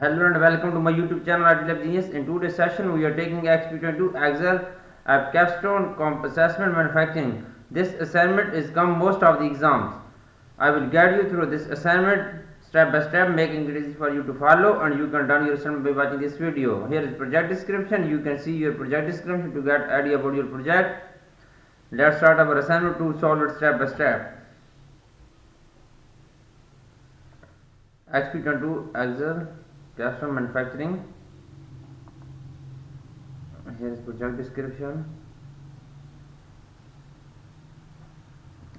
Hello and welcome to my YouTube channel RTLab Genius. In today's session, we are taking XP22 Excel capstone assessment manufacturing. This assignment is come most of the exams. I will guide you through this assignment step by step, making it easy for you to follow, and you can done your assignment by watching this video. Here is project description. You can see your project description to get idea about your project. Let's start our assignment to solve it step by step. XP22 Excel capstone manufacturing. Here is project description.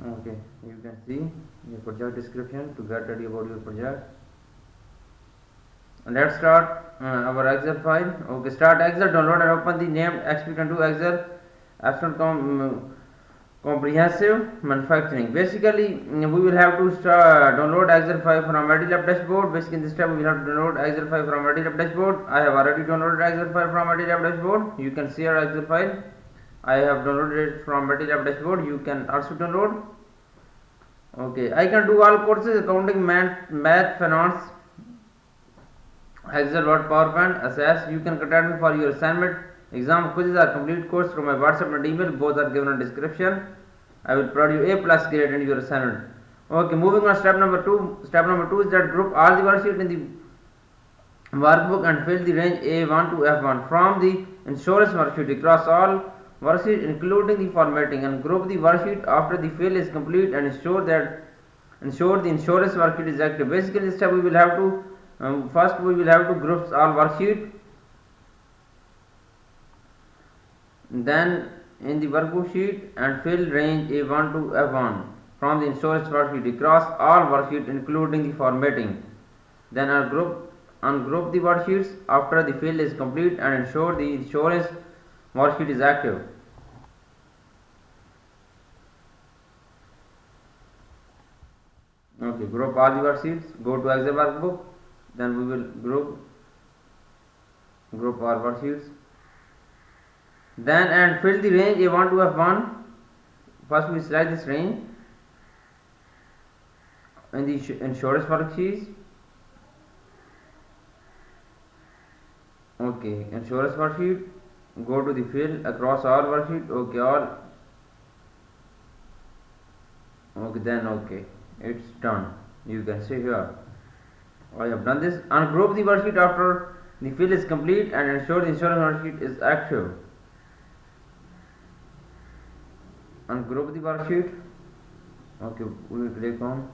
Okay, you can see your project description to get ready about your project. And let's start our Excel file. Okay, start Excel, download and open the named XP22 Excel capstone comprehensive manufacturing. Basically, we will have to download Excel file from RTLab dashboard. Basically, in this step we will have to download Excel file from RTLab dashboard. I have already downloaded Excel file from RTLab dashboard. You can see our Excel file. I have downloaded it from RTLab dashboard. You can also download. Okay, I can do all courses: accounting, math, finance, Excel, Word, PowerPoint, assess. You can contact me for your assignment. Exam quizzes are complete course through my WhatsApp and email. Both are given in description. I will provide you A+ grade in your assignment. Okay, moving on step number 2. Step number 2 is that group all the worksheets in the workbook and fill the range A1 to F1 from the insurance worksheet across all worksheets including the formatting, and group the worksheet after the fill is complete and ensure the insurance worksheet is active. Basically, in this step we will have to first we will have to group all worksheet. Then in the workbook sheet and fill range A1 to F1 from the insurance worksheet across all worksheets including the formatting. Then ungroup the worksheets after the fill is complete and ensure the insurance worksheet is active. Okay, group all the worksheets. Go to Excel workbook. Then we will group all worksheets. Then and fill the range A1 to F1. First we select this range in the insurance worksheets. Okay, insurance worksheet. Go to the fill across all worksheet. Okay, all. Okay, then okay, it's done. You can see here. I have done this. Ungroup the worksheet after the fill is complete and ensure the insurance worksheet is active. Ungroup the worksheet. Okay, we will click on.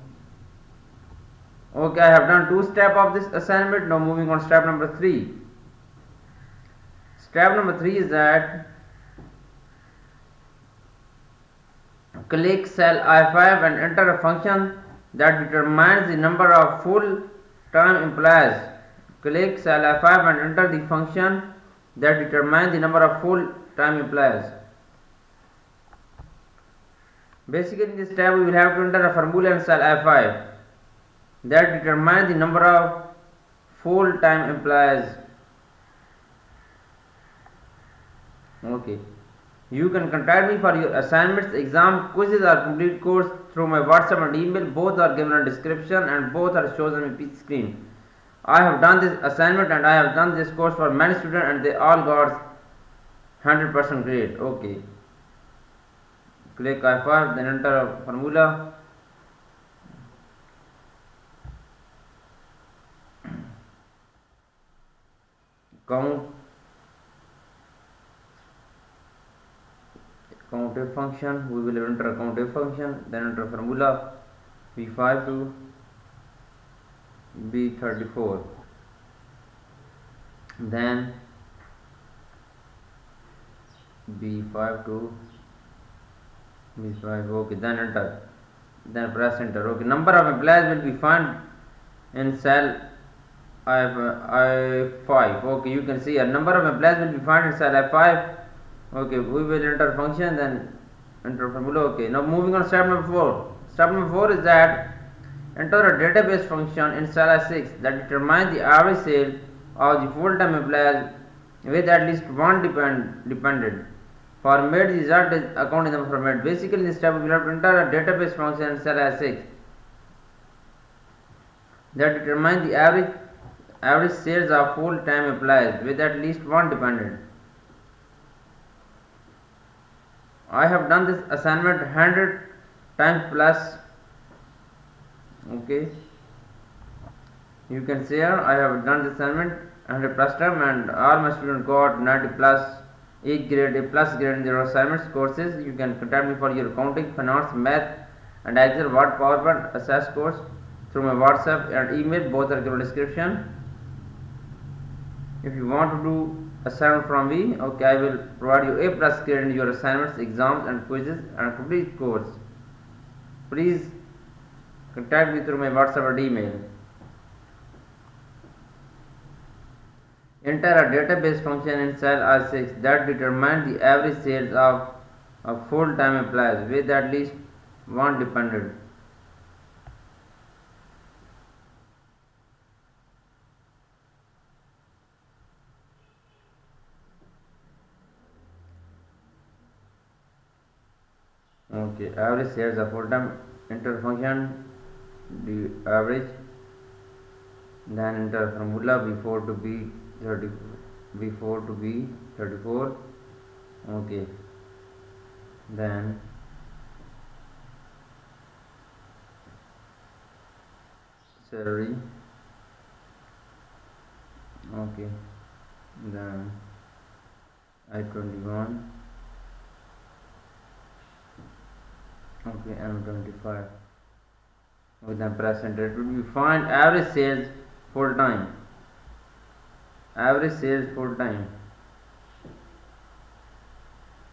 Okay, I have done 2 steps of this assignment. Now moving on step number 3. Step number 3 is that click cell I5 and enter a function that determines the number of full-time employees. Click cell I5 and enter the function that determines the number of full-time employees. Basically, in this step we will have to enter a formula in cell I5 that determines the number of full-time employees. Okay, you can contact me for your assignments, exam, quizzes or complete course through my WhatsApp and email. Both are given in description and both are shown on my screen. I have done this assignment and I have done this course for many students and they all got 100% grade. Okay, click I5, then enter a formula. Count if function. We will enter a count if function, then enter formula B5 to B34, then B5 to B5. Okay, then enter, then press enter. Okay, number of employees will be found in cell I5. Okay, you can see a number of employees will be found in cell I5. Okay, we will enter function, then enter formula. Okay, now moving on step number 4. Step number 4 is that enter a database function in cell I6 that determines the average sale of the full-time employees with at least one dependent. Format the result is accounting number format. Basically, in this step we will have to enter a database function in cell I6 that determines the average average sales of full-time employees with at least one dependent. I have done this assignment 100 times plus. Okay, you can see here I have done this assignment 100 plus time and all my students got 90 plus each grade a plus grade in their assignments courses. You can contact me for your accounting, finance, math and Excel, Word, PowerPoint, assess course through my WhatsApp and email. Both are given description. If you want to do assignment from me, okay, I will provide you A plus grade in your assignments, exams and quizzes and complete course. Please contact me through my WhatsApp or email. Enter a database function in cell R6 that determines the average sales of full-time employees with at least one dependent. Okay, average sales of full-time, enter function, the average, then enter formula before to be 34. Okay, then salary. Okay, then I-21. Okay, M25. With then press enter. It will be find average sales full time. Average sales full time.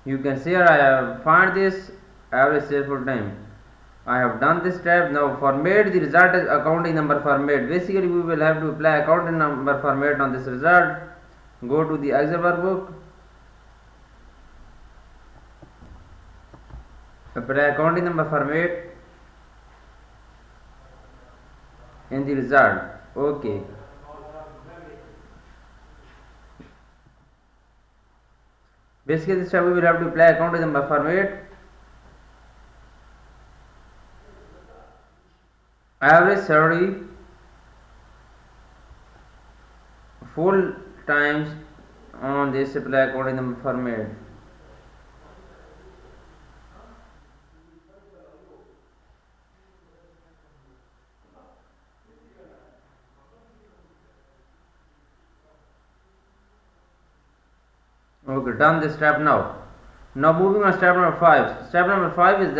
You can see here I have find this average sales full time. I have done this step. Now format the result as accounting number format. Basically we will have to apply accounting number format on this result. Go to the Excel workbook. Apply accounting number format in the result. Okay. Basically this time we will have to apply accounting number format. Average salary full times on this apply accounting number format. Okay, done this step now. Now moving on step number 5. Step number 5 is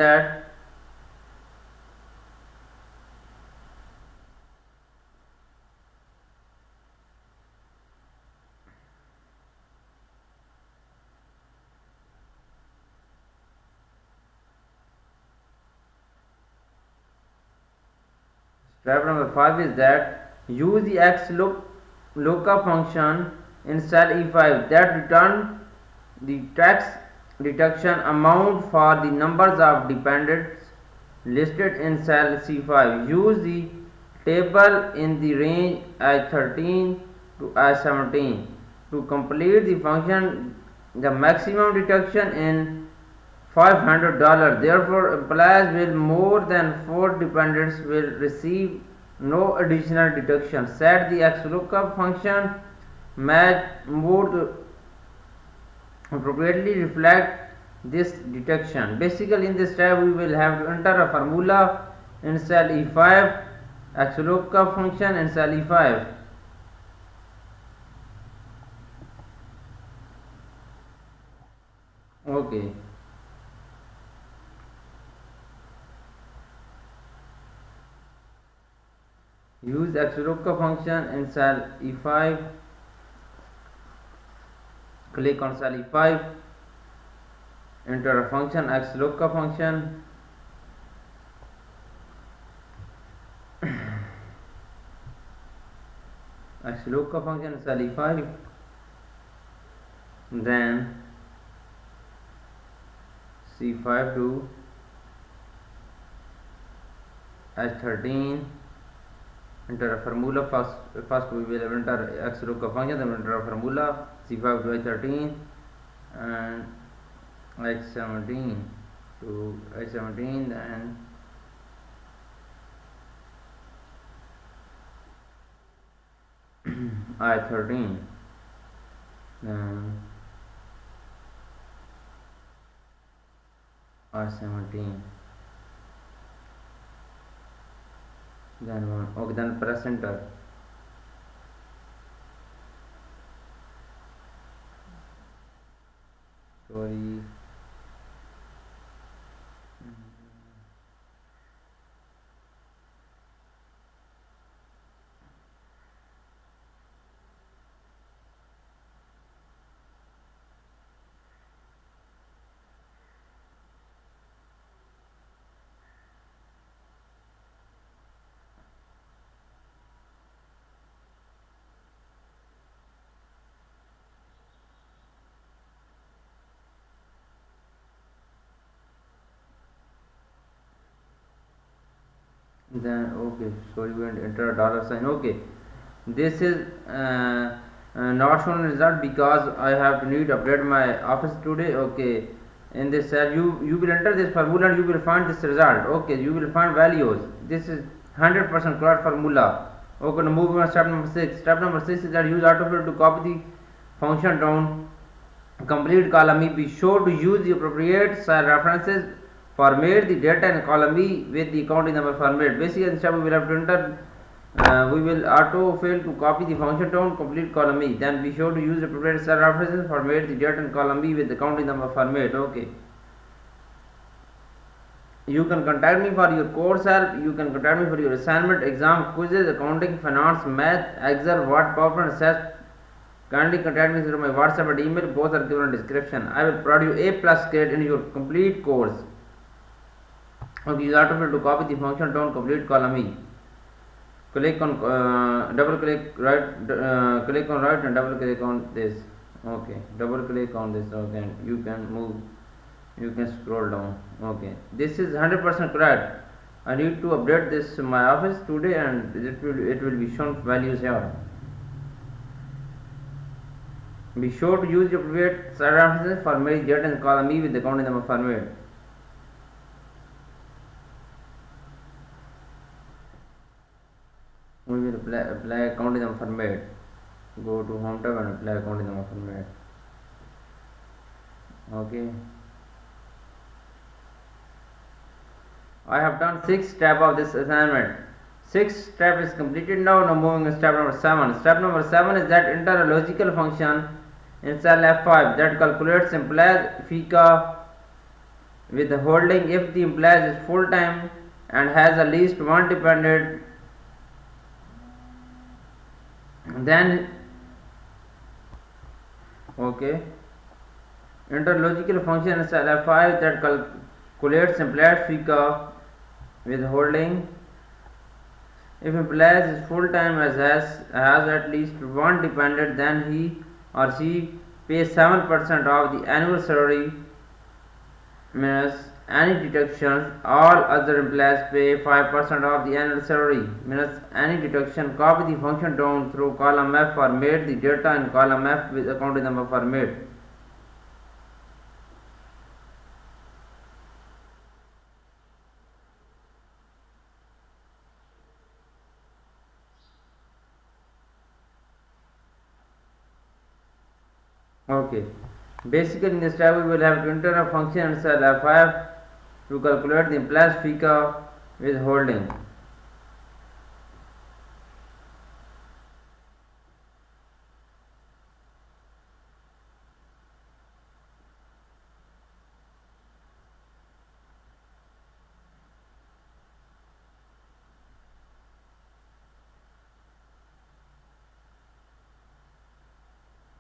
that use the lookup function in cell E5 that return the tax deduction amount for the numbers of dependents listed in cell C5. Use the table in the range I13 to I17 to complete the function. The maximum deduction in $500. Therefore, employees with more than 4 dependents will receive no additional deduction. Set the XLOOKUP function match mode to appropriately reflect this deduction. Basically, in this step, we will have to enter a formula in cell E5, XLOOKUP function in cell E5. Okay. Use XLOOKUP function in cell E5. Click on cell E5. Enter a function XLOOKUP function. XLOOKUP function in cell E5. Then C5 to H13. Enter a formula. First we will enter XLOOKUP function, then enter a formula C5 to H13 and H17 to H17, then I13, then I17, then one. Okay, then press enter. Sorry. Then okay, sorry, we enter a dollar sign. Okay, this is not shown result because I have to need to update my office today. Okay, in this cell you will enter this formula and you will find this result. Okay, you will find values. This is 100% correct formula. Okay, now moving on step number 6. Step number 6 is that use autofill to copy the function down complete column E. Be sure to use the appropriate cell references. Format the data in column E with the accounting number format. Basically, in this step we will have to enter. We will auto fail to copy the function down complete column E. Then be sure to use the appropriate cell references. Format the data in column E with the accounting number format. Okay. You can contact me for your course help. You can contact me for your assignment, exam, quizzes, accounting, finance, math, Excel, Word, PowerPoint, research. Kindly contact me through my WhatsApp and email. Both are given in description. I will provide you A plus grade in your complete course. Okay, use autofill to copy the function down complete column E. Click on double click right, click on right and double click on this. Okay, double click on this. Okay, and you can move. You can scroll down. Okay, this is 100% correct. I need to update this in my office today, and it will be shown values here. Be sure to use the appropriate cell references for marriage date and column E with the accounting number format. We will apply accounting number format. Go to home tab and apply accounting number format. Okay. I have done 6 steps of this assignment. 6 step is completed now. Now moving to step number 7. Step number 7 is that enter a logical function in cell F5 that calculates implies FICA with the holding if the implies is full time and has at least one dependent. Then okay, enter logical function in cell F5 that calculates implied FICA with holding if implies is full time as has at least one dependent, then he or she pays 7% of the annual salary minus any deductions. All other employees pay 5% of the annual salary minus any deduction. Copy the function down through column F. Format the data in column F with accounting number format. Okay. Basically, in this step, we will have to enter a function in cell F5 to calculate the implied FICA with holding.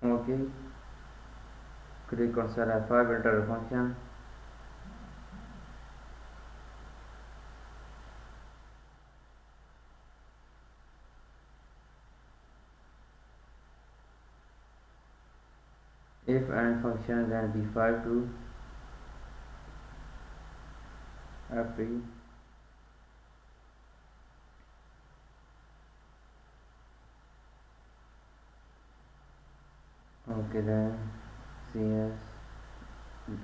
Okay. Click on cell F5, enter a function. If and function, then B5 to F3. Okay, then CS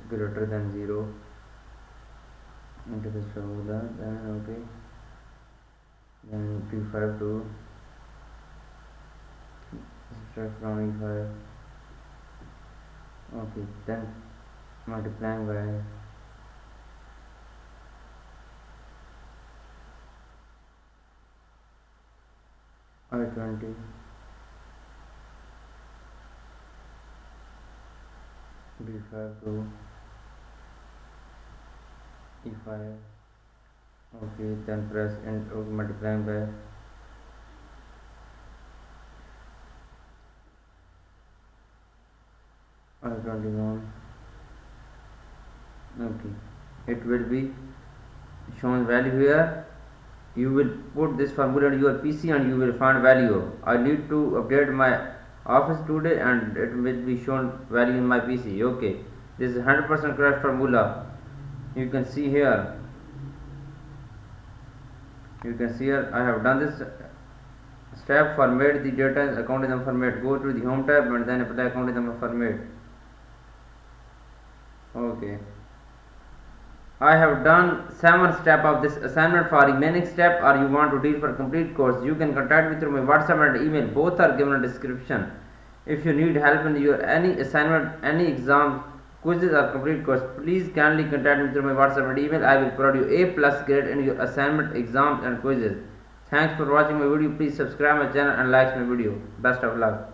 greater than 0 into this formula, then okay, then P5 to step from E5. Okay, then multiplying by I20 B5 to E5. Okay, then press and multiplying by I21. Okay, it will be shown value here. You will put this formula on your PC and you will find value. I need to update my office today and it will be shown value in my PC. Okay, this is 100% correct formula. You can see here. I have done this step. Format the data account item format. Go to the home tab and then apply account item format. Okay, I have done 7 steps of this assignment. For remaining step or you want to deal for complete course, you can contact me through my WhatsApp and email. Both are given in description. If you need help in your any assignment, any exam, quizzes or complete course, please kindly contact me through my WhatsApp and email. I will provide you A plus grade in your assignment, exams and quizzes. Thanks for watching my video. Please subscribe my channel and like my video. Best of luck.